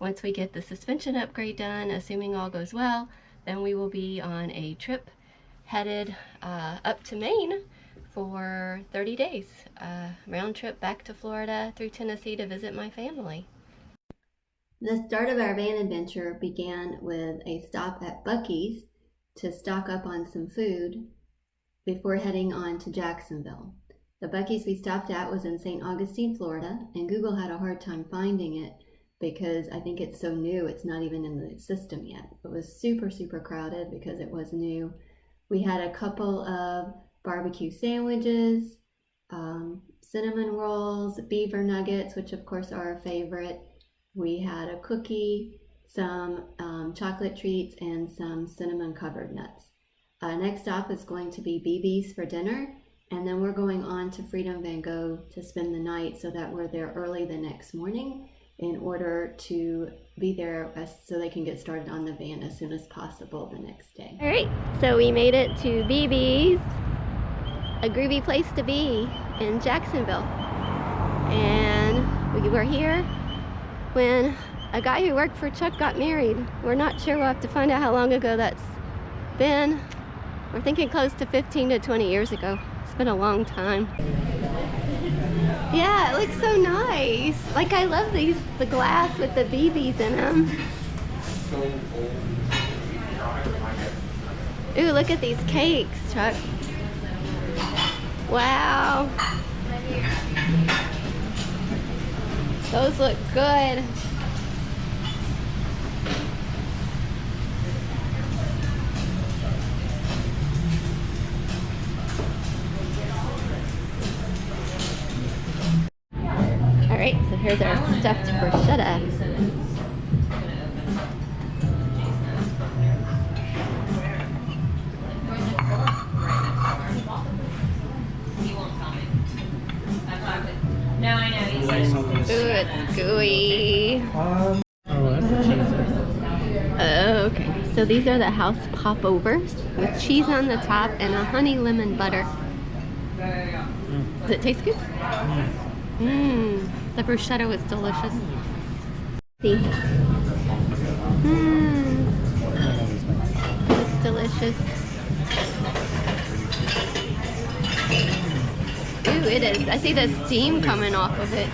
Once we get the suspension upgrade done, assuming all goes well, then we will be on a trip headed up to Maine for 30 days. Round trip back to Florida through Tennessee to visit my family. The start of our van adventure began with a stop at Buc-ee's to stock up on some food before heading on to Jacksonville. The Buc-ee's we stopped at was in St. Augustine, Florida, and Google had a hard time finding it because I think it's so new, it's not even in the system yet. It was super, super crowded because it was new. We had a couple of barbecue sandwiches, cinnamon rolls, beaver nuggets, which of course are our favorite. We had a cookie, some chocolate treats, and some cinnamon covered nuts. Next stop is going to be BB's for dinner, and then we're going on to FreedomVanGo to spend the night so that we're there early the next morning in order to be there so they can get started on the van as soon as possible the next day. All right, so we made it to BB's, a groovy place to be in Jacksonville. And we were here when a guy who worked for Chuck got married. We're not sure, we'll have to find out how long ago that's been. We're thinking close to 15 to 20 years ago. It's been a long time. Yeah, it looks so nice. Like, I love the glass with the BBs in them. Ooh, look at these cakes, Chuck. Wow. Those look good. Alright, so here's our stuffed bruschetta. No, I know. Ooh, it's gooey. Oh, that's the cheese. Okay, so these are the house popovers with cheese on the top and a honey lemon butter. Does it taste good? Mmm. The bruschetta was delicious. See. Mmm. It's delicious. Ooh, it is. I see the steam coming off of it.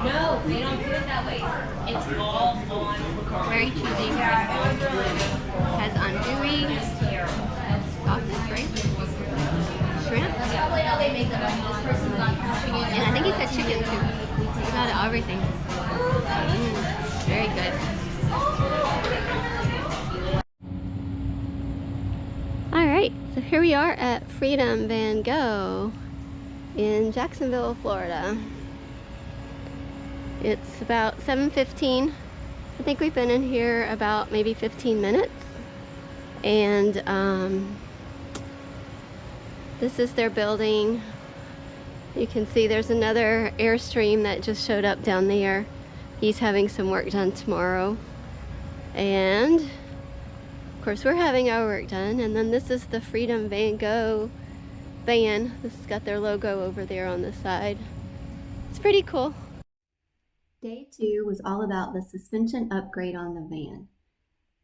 No, they don't do it that way. It's all on. Very cheesy. Has andouille, sausage, right? Shrimp. And I think he said chicken too. He got everything. Very good. Alright, so here we are at FreedomVanGo in Jacksonville, Florida. It's about 7:15. I think we've been in here about maybe 15 minutes. And this is their building. You can see there's another Airstream that just showed up down there. He's having some work done tomorrow. And of course we're having our work done. And then this is the FreedomVanGo van. This has got their logo over there on the side. It's pretty cool. Day 2 was all about the suspension upgrade on the van.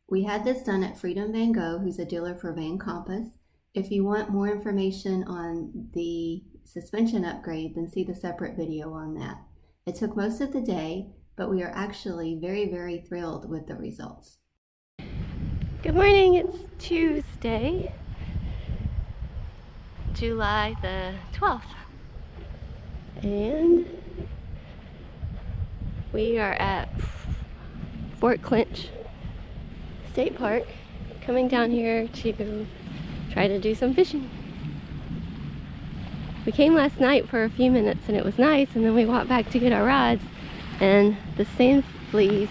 We had this done at FreedomVanGo, who's a dealer for Van Compass. If you want more information on the suspension upgrade, then see the separate video on that. It took most of the day, but we are actually very, very thrilled with the results. Good morning, it's Tuesday, July the 12th. And we are at Fort Clinch State Park, coming down here to try to do some fishing. We came last night for a few minutes and it was nice, and then we walked back to get our rods and the sand fleas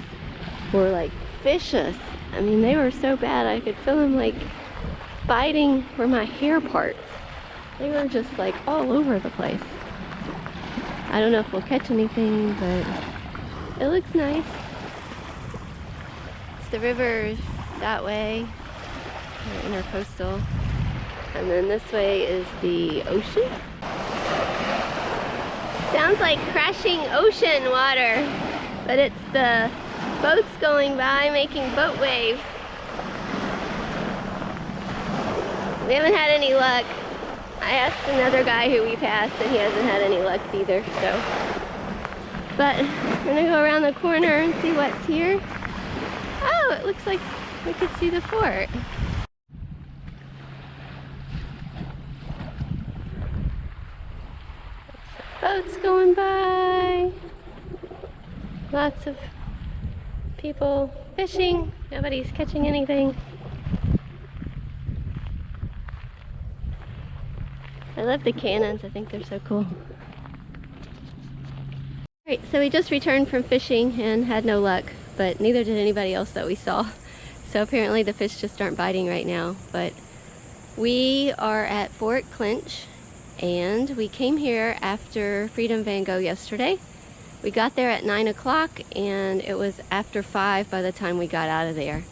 were like vicious. I mean, they were so bad I could feel them like biting where my hair parts. They were just like all over the place. I don't know if we'll catch anything, but it looks nice. It's the river that way, intercoastal, and then this way is the ocean. sounds like crashing ocean water, but it's the boats going by making boat waves. We haven't had any luck. I asked another guy who we passed and he hasn't had any luck either, so. But we're gonna go around the corner and see what's here. Oh, it looks like we could see the fort. Boats going by. Lots of people fishing. Nobody's catching anything. I love the cannons. I think they're so cool. Alright, so we just returned from fishing and had no luck, but neither did anybody else that we saw. So apparently the fish just aren't biting right now. But we are at Fort Clinch, and we came here after FreedomVanGo yesterday. We got there at 9 o'clock and it was after 5 by the time we got out of there.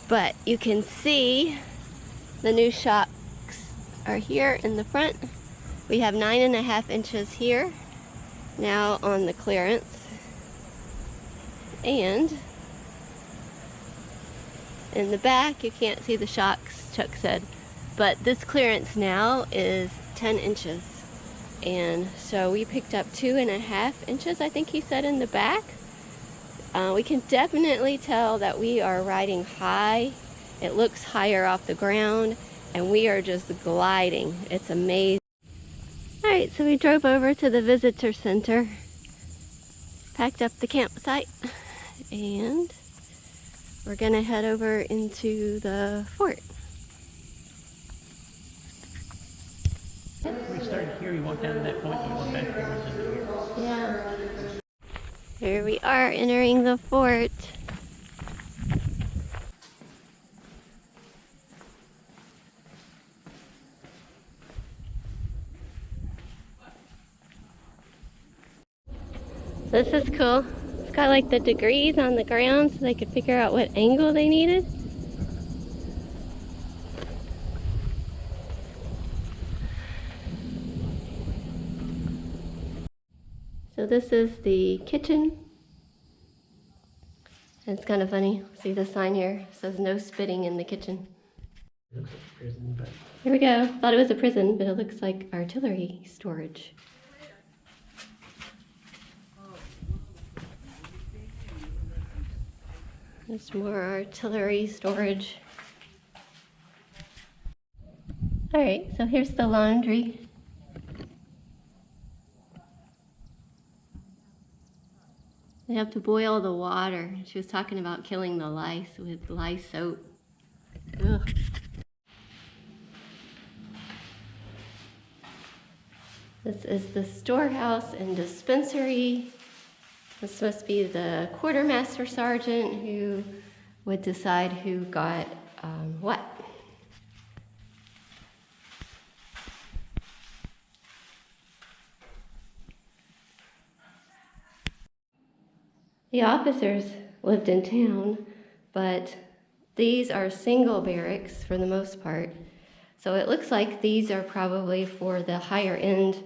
But you can see the new shocks are here in the front. We have 9.5 inches here now on the clearance. And in the back, you can't see the shocks, Chuck said, but this clearance now is 10 inches. And so we picked up 2.5 inches, I think he said, in the back. We can definitely tell that we are riding high. It looks higher off the ground, and we are just gliding. It's amazing. All right, so we drove over to the visitor center, packed up the campsite, and we're gonna head over into the fort. We started here, we walked down to that point, and we went back here. Yeah. Here we are entering the fort. This is cool. It's got like the degrees on the ground so they could figure out what angle they needed. So this is the kitchen. It's kind of funny. See the sign here? It says no spitting in the kitchen. It looks like a prison, but Here we go. Thought it was a prison, but it looks like artillery storage. There's more artillery storage. All right, so here's the laundry. They have to boil the water. She was talking about killing the lice with lice soap. Ugh. This is the storehouse and dispensary. This must be the quartermaster sergeant who would decide who got what. The officers lived in town, but these are single barracks for the most part. So it looks like these are probably for the higher end,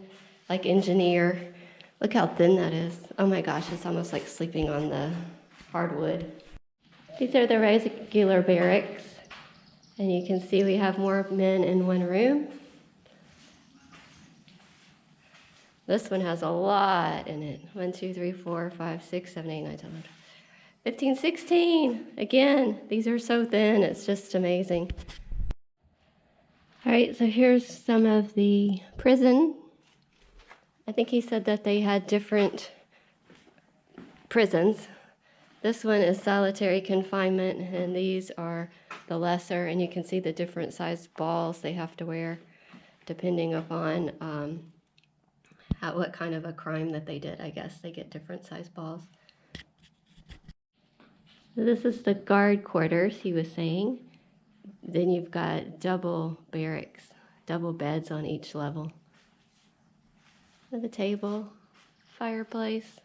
like engineer. Look how thin that is. Oh my gosh, it's almost like sleeping on the hardwood. These are the regular barracks. And you can see we have more men in one room. This one has a lot in it. 1, 2, 3, 4, 5, 6, 7, 8, 9, 10, 11, 15, 16. Again, these are so thin, it's just amazing. All right, so here's some of the prison. I think he said that they had different prisons. This one is solitary confinement, and these are the lesser, and you can see the different sized balls they have to wear depending upon what kind of a crime that they did. I guess they get different sized balls. So this is the guard quarters, he was saying. Then you've got double barracks, double beds on each level. With a table, fireplace.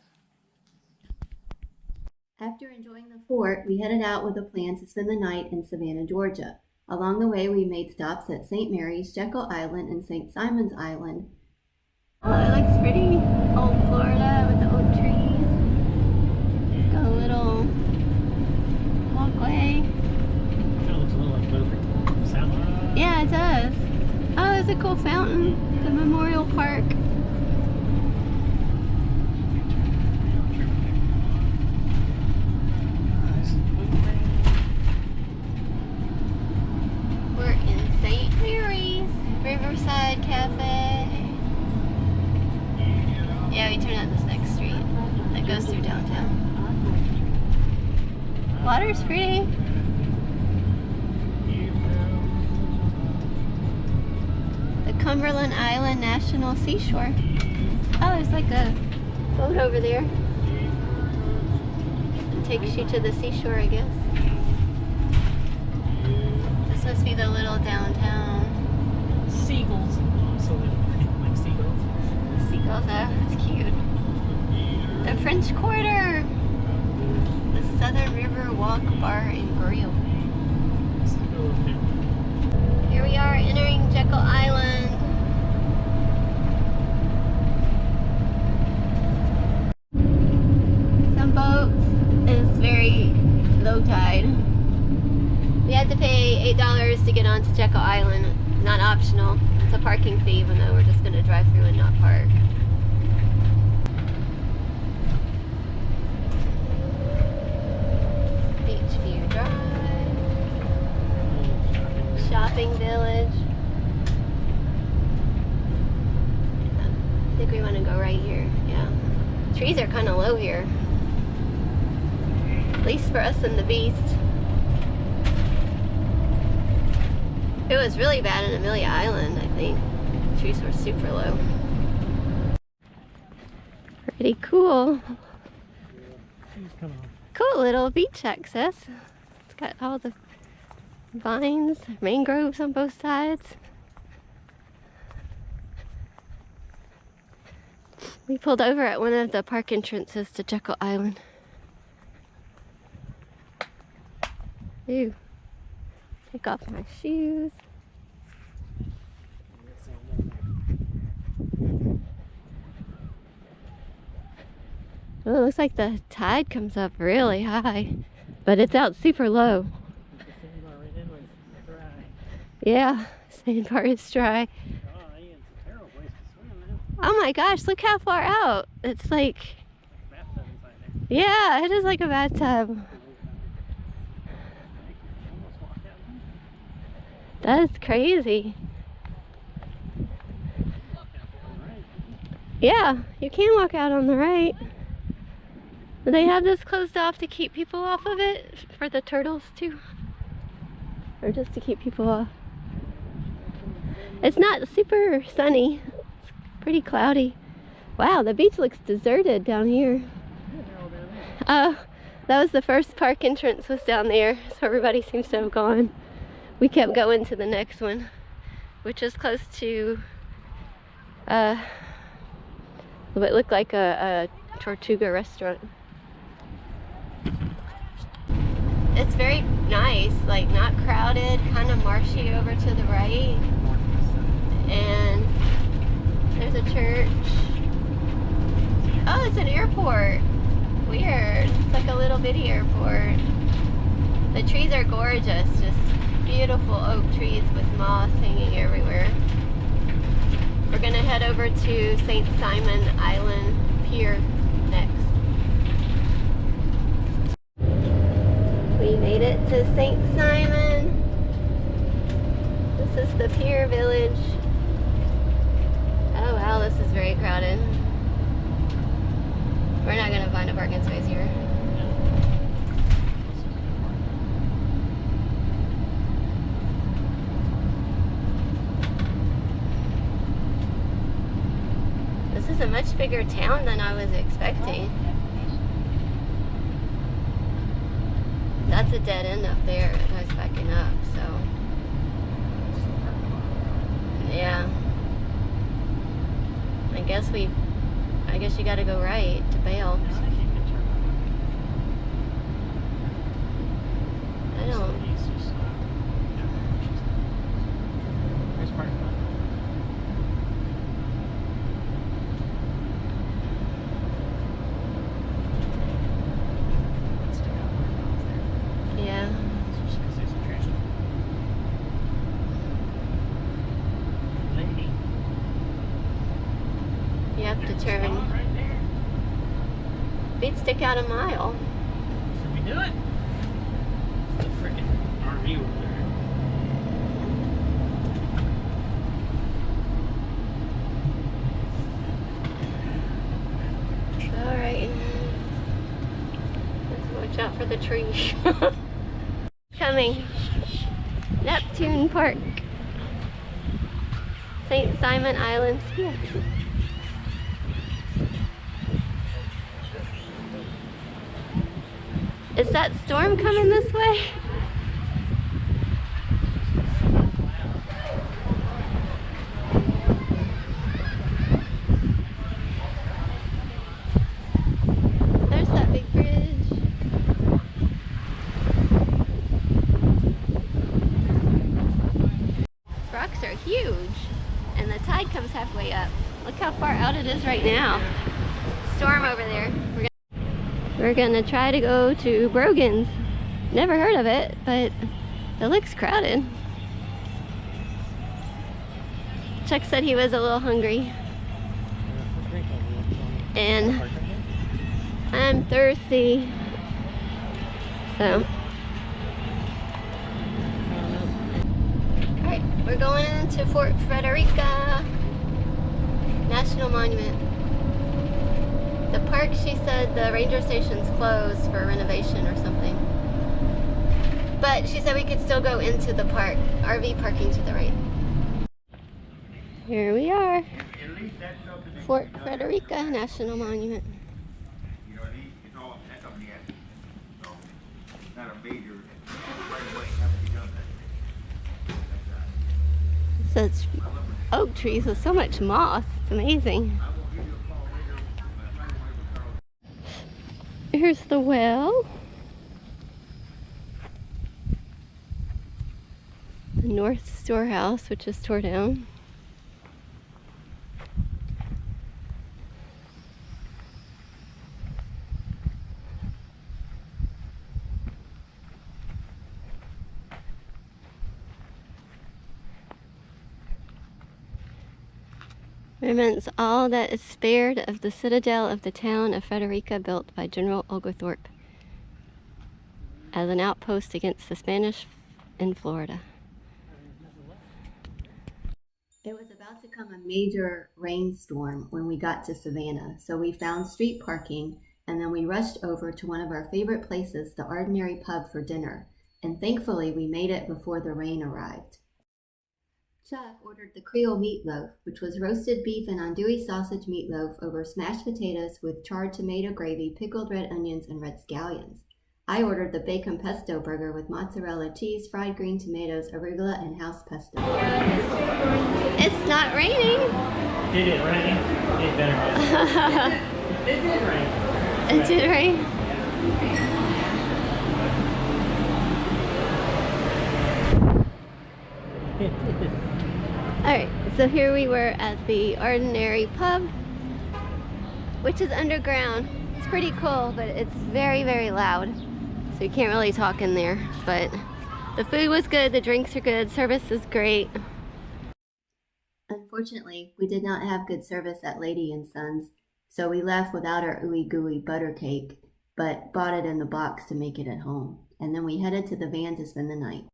After enjoying the fort, we headed out with a plan to spend the night in Savannah, Georgia. Along the way, we made stops at St. Mary's, Jekyll Island, and St. Simon's Island. Oh, I looks pretty. Old Florida with the oak trees. Got a little walkway. Kind of looks a little like moving. Sound. Yeah, it does. Oh, there's a cool fountain. The Memorial Park. We're in St. Mary's Riverside Cafe. Yeah, we turn out this next street that goes through downtown. Water's pretty. The Cumberland Island National Seashore. Oh, there's like a boat over there. It takes you to the seashore, I guess. This must be the little downtown. Seagulls. So like seagulls. Seagulls, oh, that's cute. The French Quarter. The Southern River Walk Bar and Grill. Here we are entering Jekyll Island. Some boats is very low tide. We had to pay $8 to get onto Jekyll Island. Not optional. It's a parking fee, even though we're just going to drive through and not park. Beachview Drive. Shopping Village. I think we want to go right here. Yeah. Trees are kind of low here. At least for us and the beast. It was really bad in Amelia Island, I think. Trees were super low. Pretty cool. Cool little beach access. It's got all the vines, mangroves on both sides. We pulled over at one of the park entrances to Jekyll Island. Ooh. Take off my shoes. Oh, it looks like the tide comes up really high, but it's out super low. Yeah, sandbar is dry. Oh my gosh, look how far out. It's like, yeah, it is like a bathtub. That's crazy. Yeah, you can walk out on the right. They have this closed off to keep people off of it, for the turtles too. Or just to keep people off. It's not super sunny. It's pretty cloudy. Wow, the beach looks deserted down here. That was the first park entrance was down there, so everybody seems to have gone. We kept going to the next one, which is close to what looked like a Tortuga restaurant. It's very nice, like not crowded, kind of marshy over to the right. And there's a church. Oh, it's an airport. Weird. It's like a little bitty airport. The trees are gorgeous, just beautiful oak trees with moss hanging everywhere. We're gonna head over to St. Simon Island Pier next. We made it to St. Simon. This is the Pier Village. Oh wow, this is very crowded. We're not gonna find a parking space here. This is a much bigger town than I was expecting. That's a dead end up there. It goes backing up, so. Yeah. I guess you gotta go right to bail. I don't. have to turn. We'd stick out a mile. Should we do it? It's the freaking RV over there. Alright. Watch out for the tree. Coming. Neptune Park. St. Simon Islands here. Is that storm coming this way? There's that big bridge. Rocks are huge, and the tide comes halfway up. Look how far out it is right now. Storm over there. We're gonna try to go to Brogan's. Never heard of it, but it looks crowded. Chuck said he was a little hungry. And I'm thirsty. So. Alright, we're going into Fort Frederica National Monument. The park, she said the ranger station's closed for renovation or something. But she said we could still go into the park. RV parking to the right. Here we are. Fort Frederica National Monument. Such oak trees with so much moss. It's amazing. Here's the well. The North Storehouse, which is tore down. Remains all that is spared of the citadel of the town of Frederica, built by General Oglethorpe as an outpost against the Spanish in Florida. It was about to come a major rainstorm when we got to Savannah, so we found street parking and then we rushed over to one of our favorite places, the Ordinary Pub, for dinner. And thankfully we made it before the rain arrived. Chuck ordered the Creole meatloaf, which was roasted beef and andouille sausage meatloaf over smashed potatoes with charred tomato gravy, pickled red onions, and red scallions. I ordered the bacon pesto burger with mozzarella cheese, fried green tomatoes, arugula, and house pesto. It's not raining. Did it rain? It better. It did rain. It did rain. Alright, so here we were at the Ordinary Pub, which is underground. It's pretty cool, but it's very, very loud. So you can't really talk in there. But the food was good, the drinks are good, service is great. Unfortunately, we did not have good service at Lady & Sons, so we left without our ooey gooey butter cake, but bought it in the box to make it at home. And then we headed to the van to spend the night.